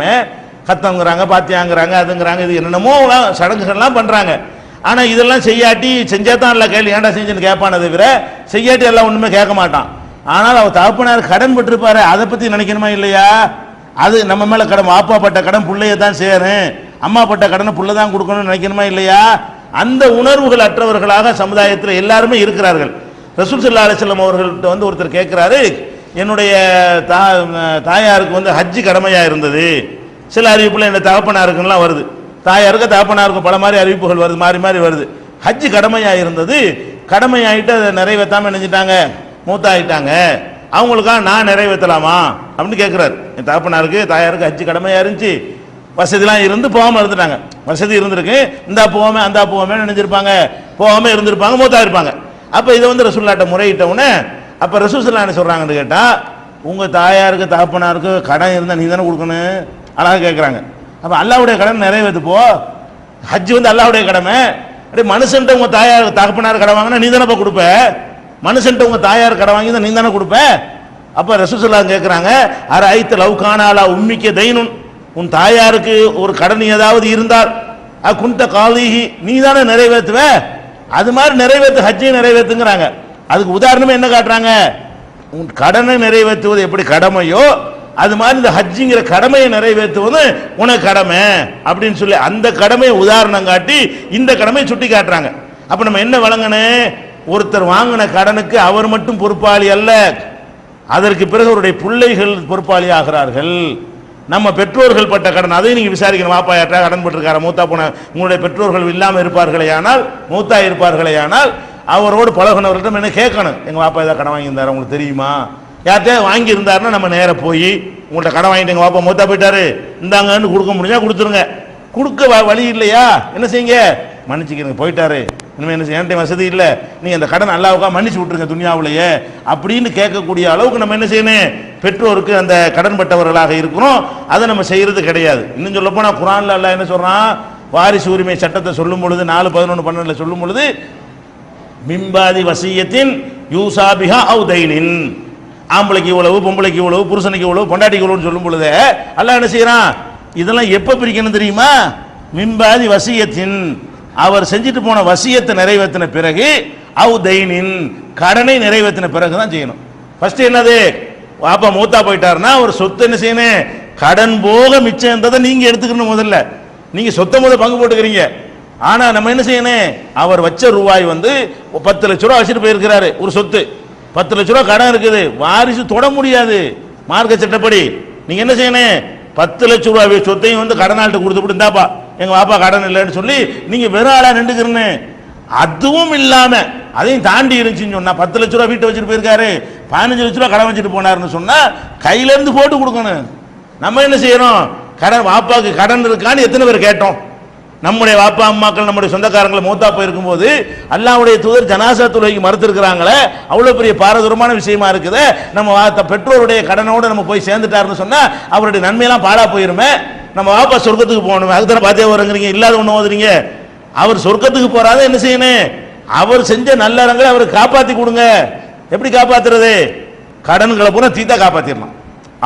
கத்தங்கிறாங்க, பாத்தியாங்கிறாங்க, அதுங்கிறாங்க, இது என்னென்னமோ சடங்குகள்லாம் பண்றாங்க. ஆனா இதெல்லாம் செய்யாட்டி செஞ்சா தான் இல்லை கேள்வி, ஏன்டா செஞ்சுன்னு கேட்பானே தவிர செய்யாட்டி எல்லாம் ஒண்ணுமே கேட்க மாட்டான். ஆனால் அவர் தகப்பனார் கடன் பெற்றிருப்பாரு, அதை பத்தி நினைக்கணுமா இல்லையா? அது நம்ம மேல கடன், அப்பா பட்ட கடன் பிள்ளைய தான் சேரும், அம்மா பட்ட கடனை புள்ள தான் கொடுக்கணும்னு நினைக்கணுமா இல்லையா? அந்த உணர்வுகள் அற்றவர்களாக சமுதாயத்தில் எல்லாருமே இருக்கிறார்கள். ரசூல் ஸல்லல்லாஹு அலைஹி வஸல்லம் அவர்கள்ட்ட வந்து ஒருத்தர் கேட்கிறாரு, என்னுடைய தாயாருக்கு வந்து ஹஜ்ஜு கடமையா இருந்தது, சில அறிவிப்புல என்ன தகப்பனாருக்குலாம் வருது, தாயாருக்கு தகப்பனாருக்கும் பல மாதிரி அறிவிப்புகள் வருது, மாறி மாறி வருது. ஹஜ்ஜு கடமையா இருந்தது, கடமையாயிட்டு அதை நிறைவேற்றாம நினைச்சிட்டாங்க, மூத்தாயிட்டாங்க, அவங்களுக்காக நான் நிறைவேற்றலாமா அப்படின்னு கேட்கிறாரு. என் தகப்பனாருக்கு தாயாருக்கு ஹஜ்ஜு கடமையா இருந்துச்சு, வசதிலாம் இருந்து போகாம இருந்துட்டாங்க. வசதி இருந்திருக்கு, இந்தா போகாம அந்த போகாம நினைஞ்சிருப்பாங்க, போகாம இருந்திருப்பாங்க, மூத்தா இருப்பாங்க. அப்ப இதை வந்து ரசூலுல்லாஹ்ட்ட முறையிட்ட உடனே அப்ப ரசூல் ஸல்லல்லாஹு அலைஹி வஸல்லம் என்ன சொல்றாங்கன்னு கேட்டா, உங்க தாயாருக்கு தகப்பனாருக்கு கடன் இருந்தா நீ தானே கொடுக்கணும், அழகா கேட்கறாங்க. அப்ப அல்லாஹ்வுடைய கடன் நிறைவேத்து போ, ஹஜ் வந்து அல்லாஹ்வுடைய கடமை. அப்படியே மனுஷன்ட்ட உங்க தாயார் தகப்பனார் கடன் வாங்கினா நீ தானே கொடுப்ப, மனுஷன்ட்ட உங்க தாயார் கடன் வாங்கி தான் நீ தானே கொடுப்ப. அப்ப ரசூல் ஸல்லல்லாஹு கேட்கறாங்க, அர ஐத்த லவ்கானாலா உம்மிக்க தைனுன், உன் தாயாருக்கு ஒரு கடன் ஏதாவது இருந்தால் குந்த காலிஹி நீ தானே நிறைவேற்றுவ, அது மாதிரி நிறைவேற்று, ஹஜ்ஜை நிறைவேற்றுங்கிறாங்க. அதுக்கு உதாரணமே என்ன காட்டுறாங்க, உன் கடனை நிறைவேற்றுவது எப்படி கடமையோ அது மாதிரி இந்த ஹஜ்ஜிங்கிற கடமையை நிறைவேற்றுவது உனக்கு கடமை அப்படின்னு சொல்லி அந்த கடமையை உதாரணம் காட்டி இந்த கடமையை சுட்டி காட்டுறாங்க. அப்ப நம்ம என்ன வழங்கணும், ஒருத்தர் வாங்கின கடனுக்கு அவர் மட்டும் பொறுப்பாளி அல்ல, அதற்கு பிறகு அவருடைய பிள்ளைகள் பொறுப்பாளி ஆகிறார்கள். நம்ம பெற்றோர்கள் பட்ட கடன் அதையும் நீங்க விசாரிக்கணும். வாப்பா யார்ட்டா கடன் பட்டிருக்காரு, மூத்தா போன உங்களுடைய பெற்றோர்கள் இல்லாமல் இருப்பார்களே ஆனால், மூத்தா இருப்பார்களே ஆனால் அவரோடு பழகினவர்களிடம் என்ன கேட்கணும், எங்க வாப்பா ஏதாவது கடன் வாங்கியிருந்தாரு உங்களுக்கு தெரியுமா, யார்கிட்ட வாங்கி இருந்தாருன்னா நம்ம நேர போய் உங்கள்ட்ட கடன் வாங்கிட்டு எங்க வாப்பா மூத்தா போயிட்டாரு இந்தாங்கன்னு கொடுக்க முடிஞ்சா கொடுத்துருங்க. கொடுக்க வழி இல்லையா என்ன செய்யுங்க, மன்னிச்சுக்கிறீங்க போயிட்டாரு, இனிமே என்ன செய்ய வசதி இல்லை, நீங்க அந்த கடன் அல்லாவுக்கா மன்னிச்சு விட்டுருங்க துனியாவிலேயே அப்படின்னு கேட்கக்கூடிய அளவுக்கு நம்ம என்ன செய்யணும், பெற்றோருக்கு அந்த கடன் பட்டவர்களாக இருக்கிறோம். அதை நம்ம செய்யறது கிடையாது. இன்னும் சொல்ல போனா குர்ஆன்ல அல்லாஹ் என்ன சொல்றான், வாரிசு உரிமை சட்டத்தை சொல்லும் பொழுது 4:11-12 சொல்லும் பொழுது மிம்பாதி வசியத்தின் யூசாபிஹா அவு தைனின், ஆம்பளைக்கு இவ்வளவு, பொம்பளைக்கு இவ்வளவு, புருஷனுக்கு இவ்வளவு, பொண்டாட்டிக்கு இவ்வளவுன்னு சொல்லும் பொழுது அல்லாஹ் என்ன செய்யறான், இதெல்லாம் எப்ப பிரிக்கணும் தெரியுமா, மிம்பாதி வசியத்தின், அவர் செஞ்சுட்டு போன வசியத்தை நிறைவேற்றின பிறகு, அவு தைனின் கடனை நிறைவேற்றின பிறகு தான் செய்யணும். ஃபர்ஸ்ட் என்னது, வாப்பா மூத்தா போயிட்டாருன்னா ஒரு சொத்து என்ன செய்யணும், கடன் போக மிச்சம் இருந்ததை நீங்க எடுத்துக்கணும். முதல்ல நீங்க சொத்தை முதல்ல பங்கு போட்டுக்கிறீங்க. ஆனா நம்ம என்ன செய்யணும், அவர் வச்ச ரூபாய் வந்து 10 லட்ச ரூபா வச்சுட்டு போயிருக்கிறாரு, ஒரு சொத்து 10 லட்ச ரூபா கடன் இருக்குது, வாரிசு தொட முடியாது மார்க்க சட்டப்படி. நீங்க என்ன செய்யணும், 10 லட்ச ரூபாய் சொத்தையும் வந்து கடனாள்கிட்ட கொடுத்துட்டு இருந்தாப்பா எங்க வாப்பா கடன் இல்லைன்னு சொல்லி நீங்க வெறும் ஆளா நின்றுக்கிறன்னு. அதுவும் இல்லாம அதையும் தாண்டி இருந்துச்சுன்னு சொன்னா 10 லட்ச ரூபா வீட்டை வச்சுட்டு போயிருக்காரு, 15 லட்ச ரூபா கடன் வச்சுட்டு போனாருன்னு சொன்னா கையில இருந்து போட்டு கொடுக்கணும். நம்ம என்ன செய்யறோம், கடன் வாப்பாக்கு கடன் இருக்கான்னு எத்தனை பேர் கேட்டோம். நம்முடைய வாப்பா அம்மாக்கள் நம்முடைய சொந்தக்காரங்களை மூத்தா போயிருக்கும் போது அல்லாஹ்வுடைய தூதர் ஜனாசா தொழுகைக்கு மறுத்திருக்கிறாங்களே, அவ்வளவு பெரிய பாரதூரமான விஷயமா இருக்குது. நம்ம பெற்றோருடைய கடனோடு நம்ம போய் சேர்ந்துட்டாருன்னு சொன்னா அவருடைய நன்மையெல்லாம் பாழா போயிருமே. நம்ம வாப்பா சொர்க்கத்துக்கு போகணும், அதுக்கு தானே பாத்தியா வருங்கிறீங்க, இல்லாத ஒண்ணு ஓதுறீங்க. அவர் சொர்க்கத்துக்கு போறாத என்ன செய்யணும், அவர் செஞ்ச நல்லறங்களை அவருக்கு காப்பாத்தி கொடுங்க. எப்படி காப்பாத்துறது, கடன்களை பூரா தீத்தா காப்பாத்திடலாம்.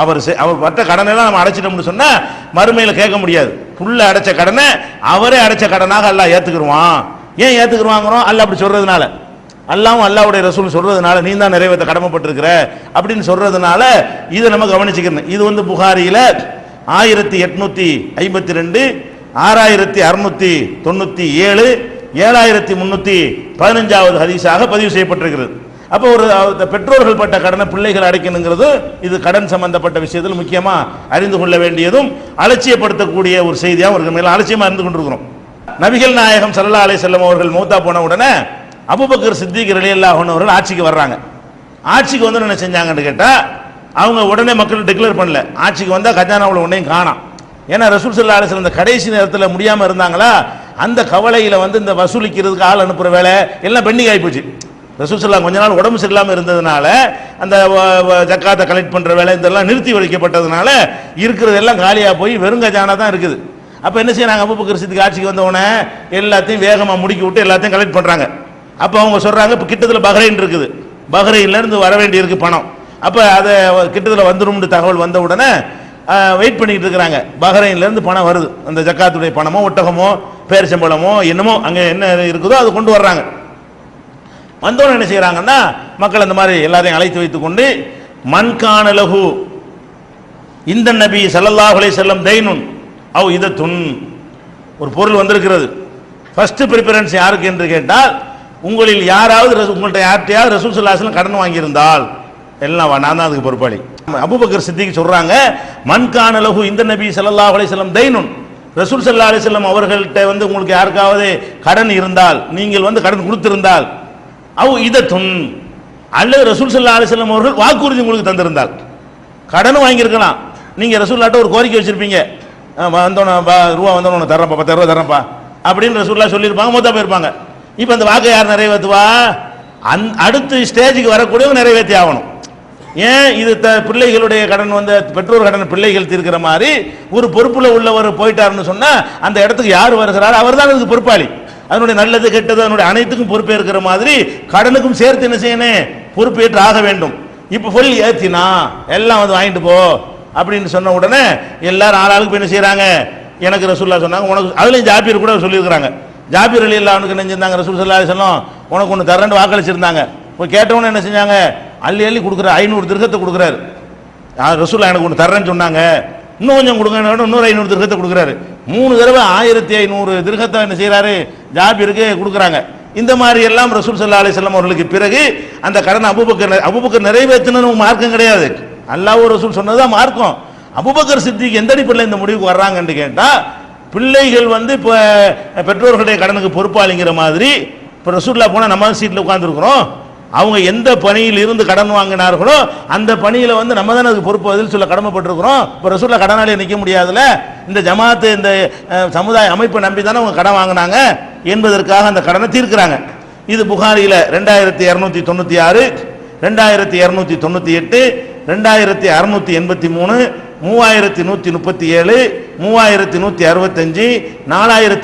அவர் பட்ட கடனை எல்லாம் நம்ம அடைச்சிட்டோம்னு சொன்னா மறுமையில கேட்க முடியாது. புள்ள அடைச்ச கடனை அவரே அடைச்ச கடனாக அல்லாஹ் ஏத்துக்குருவான். ஏன் ஏத்துக்குருவாங்கிறோம், அல்லாஹ் அப்படி சொல்றதுனால, அல்லாஹ்வும் அல்லாஹ்வுடைய ரசூல் சொல்றதுனால, நீ தான் நிறைவேற்ற கடமைப்பட்டிருக்கிற அப்படின்னு சொல்றதுனால இதை நம்ம கவனிச்சுக்கணும். இது வந்து புகாரியில 1852, 6697, 7315 ஹதீஸாக பதிவு செய்யப்பட்டிருக்கிறது. அப்போ ஒரு பெற்றோர்கள் பட்ட கடனை பிள்ளைகள் அடைக்கணுங்கிறது இது கடன் சம்பந்தப்பட்ட விஷயத்தில் முக்கியமா அறிந்து கொள்ள வேண்டியதும் அலட்சியப்படுத்தக்கூடிய ஒரு செய்தியாக ஒரு மேல அலட்சியமா இருந்து கொண்டிருக்கிறோம். நபிகள் நாயகம் ஸல்லல்லாஹு அலைஹி வஸல்லம் அவர்கள் மௌத்தா போன உடனே அபூபக்கர் சித்திக் ரலியல்லாஹு அன்ஹு அவர்கள் ஆட்சிக்கு வர்றாங்க. ஆட்சிக்கு வந்து என்ன செஞ்சாங்கன்னு கேட்டா, அவங்க உடனே மக்கள் டிக்ளேர் பண்ணல, ஆட்சிக்கு வந்தா கஜானாவுல ஒன்றையும் காணாம். ஏன்னா ரசூல் ஸல்லல்லாஹு அலைஹி வஸல்லம் இந்த கடைசி நேரத்தில் முடியாம இருந்தாங்களா, அந்த கவலையில வந்து இந்த வசூலிக்கிறதுக்கு ஆள் அனுப்புற வேலை எல்லாம் பெண்டிங் ஆகி போச்சு. ரசூல் ஸல்லல்லாஹு கொஞ்ச நாள் உடம்பு சரியில்லாமல் இருந்ததுனால அந்த ஜக்காத்தை கலெக்ட் பண்ற வேலை இதெல்லாம் நிறுத்தி வைக்கப்பட்டதுனால இருக்கிறதெல்லாம் காலியா போய் வெறும் கஜானா தான் இருக்குது. அப்ப என்ன செய்யறாங்க, அபூபக்கர் சித்திக் ஆட்சிக்கு வந்த உடனே எல்லாத்தையும் வேகமா முடுக்கி விட்டு எல்லாத்தையும் கலெக்ட் பண்றாங்க. அப்ப அவங்க சொல்றாங்க, இப்ப கிட்டத்துல பஹ்ரைன் இருக்குது, பஹ்ரைன்ல இருந்து வர வேண்டி இருக்கு பணம். அப்ப அதை கிட்டத்துல வந்துரும்னு தகவல் வந்த உடனே வெயிட் பண்ணிட்டு இருக்கிறாங்க. பஹ்ரைன்ல இருந்து பணம் வருது, அந்த ஜக்காத்துடைய பணமோ ஒட்டகமோ பேரிச்சம்பழமோ என்னமோ அங்க என்ன இருக்குதோ அது கொண்டு வர்றாங்க. வந்தோன்னு என்ன செய்யறாங்கன்னா, மக்கள் அந்த மாதிரி எல்லாரையும் அழைத்து வைத்துக் கொண்டு மன்கான லஹு இந்த நபி ஸல்லல்லாஹு அலைஹி வஸல்லம் தைனுன் அவ் இதத்துன், ஒரு பொருள் வந்திருக்கிறது. ஃபர்ஸ்ட் ப்ரிஃபரன்ஸ் யாருக்கு என்று கேட்டால், உங்களில் யாராவது உங்கள்கிட்ட யார்ட்டையாவது ரசூல் ஸல்லல்லாஹு அலைஹி வஸல்லம் கடன் வாங்கியிருந்தால் எல்லாம் நான் தான் அதுக்கு பொறுப்பாளி. அபூபக்கர் சித்திக் சொல்றாங்க, மன்கான லஹு இந்த நபி ஸல்லல்லாஹு அலைஹி வஸல்லம் தைனுன், ரசூல் ஸல்லல்லாஹு அலைஹி வஸல்லம் அவர்கள்ட்ட வந்து உங்களுக்கு யாருக்காவது கடன் இருந்தால், நீங்கள் வந்து கடன் கொடுத்திருந்தால், அவ் இதத்துன் அல்லது ரசூல் ஸல்லல்லாஹு அலைஹி வஸல்லம் அவர்கள் வாக்குறுதி உங்களுக்கு தந்திருந்தால், கடன் வாங்கியிருக்கலாம், நீங்க ரசூலுல்லாஹ்ட்ட ஒரு கோரிக்கை வச்சிருப்பீங்க, வந்தோன்னு ரூபா வந்தோன்னு தர்றப்பா 10,000 ரூபா தர்றப்பா அப்படின்னு ரசூலுல்லாஹ் சொல்லியிருப்பாங்க, மொத்தம் போயிருப்பாங்க. இப்போ அந்த வாக்கை யார் நிறைவேற்றுவா? அடுத்த ஸ்டேஜுக்கு வரக்கூடியவங்க நிறைவேற்றி ஆகணும். ஏன் இது பிள்ளைகளுடைய கடன் வந்து பெற்றோர் கடன் பிள்ளைகள் தீர்க்கிற மாதிரி ஒரு பொறுப்புல உள்ளவர் போயிட்டாருன்னு சொன்னா அந்த இடத்துக்கு யார் வருகிறார் அவர் தான் அதுக்கு பொறுப்பாளி. அதனுடைய நல்லது கெட்டது அதனுடைய அனைத்துக்கும் பொறுப்பேற்கிற மாதிரி கடனுக்கும் சேர்த்து என்ன செய்யணும், பொறுப்பேற்று ஆக வேண்டும். இப்போ ஃபுல் ஏத்தினா எல்லாம் வந்து வாங்கிட்டு போ அப்படின்னு சொன்ன உடனே எல்லாரும் ஆளாளுக்கு என்ன செய்யறாங்க, எனக்கு ரசூலுல்லாஹ் சொன்னாங்க உனக்கு, அதுலயும் ஜாபீர் கூட சொல்லியிருக்கிறாங்க. ஜாபீர் ரலியல்லாஹு அன்ஹு நினைஞ்சிருந்தாங்க, ரசூல் ஸல்லல்லாஹு அலைஹி வஸல்லம் உனக்கு ஒன்று தரேன்னு வாக்களிச்சிருந்தாங்க. போய் கேட்டவொன்னு என்ன செஞ்சாங்க, அள்ளி அள்ளி கொடுக்குற 500 திர்ஹத்தை கொடுக்குறாரு. ரசூலுல்லாஹ் எனக்கு ஒன்று தர்றேன்னு சொன்னாங்க, இன்னும் கொஞ்சம் கொடுங்க, இன்னொரு 500 திர்ஹத்தை கொடுக்குறாரு. 3 தடவை 1500 திர்ஹத்தை என்ன செய்யறாரு, ஜாபீருக்கு கொடுக்குறாங்க. இந்த மாதிரி எல்லாம் ரசூல் ஸல்லல்லாஹு அலைஹி வஸல்லம் அவர்களுக்கு பிறகு அந்த கடனை அபூபக்கர் நிறைவேற்றணும் மார்க்கம் கிடையாது, அல்லாஹ் ரசூல் சொன்னதுதான் மார்க்கம். அபூபக்கர் சித்திக் எந்த அடிப்படையில் இந்த முடிவுக்கு வர்றாங்கன்னு கேட்டா, பிள்ளைகள் வந்து இப்போ பெற்றோர்களுடைய கடனுக்கு பொறுப்பாளிங்கிற மாதிரி இப்போ ரசூலுல்லாஹ் போனால் நம்ம சீட்டில் உட்காந்துருக்குறோம், அவங்க எந்த பணியில் இருந்து கடன் வாங்கினார்களோ அந்த பணியில வந்து நம்ம தானே அதுக்கு பொறுப்பு பதில் சொல்ல கடமைப்பட்டிருக்கிறோம். இப்போ ரசூலுல்லாஹ் கடனாளியே நிற்க முடியாதுல, இந்த ஜமாத்து இந்த சமுதாய அமைப்பை நம்பி தானே அவங்க கடன் வாங்கினாங்க என்பதற்காக அந்த கடனை தீர்க்கிறாங்க. இது புகாரியில 2296, 2298, 2683, 3137, 3165,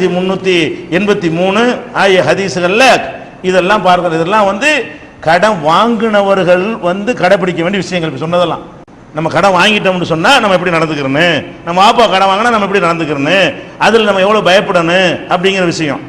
4383 ஆகிய ஹதீஸ்கள்ல இதெல்லாம் பார்க்கணும். இதெல்லாம் வந்து கடன் வாங்கினவர்கள் வந்து கடைபிடிக்க வேண்டிய விஷயங்கள் சொன்னதெல்லாம். நம்ம கடன் வாங்கிட்டோம்னு சொன்னா நம்ம எப்படி நடந்துக்கிறோன்னு, நம்ம வாப்பா கடன் வாங்கினா நம்ம எப்படி நடந்துக்கிறோன்னு, அதில் நம்ம எவ்வளவு பயப்படணும் அப்படிங்கிற விஷயம்.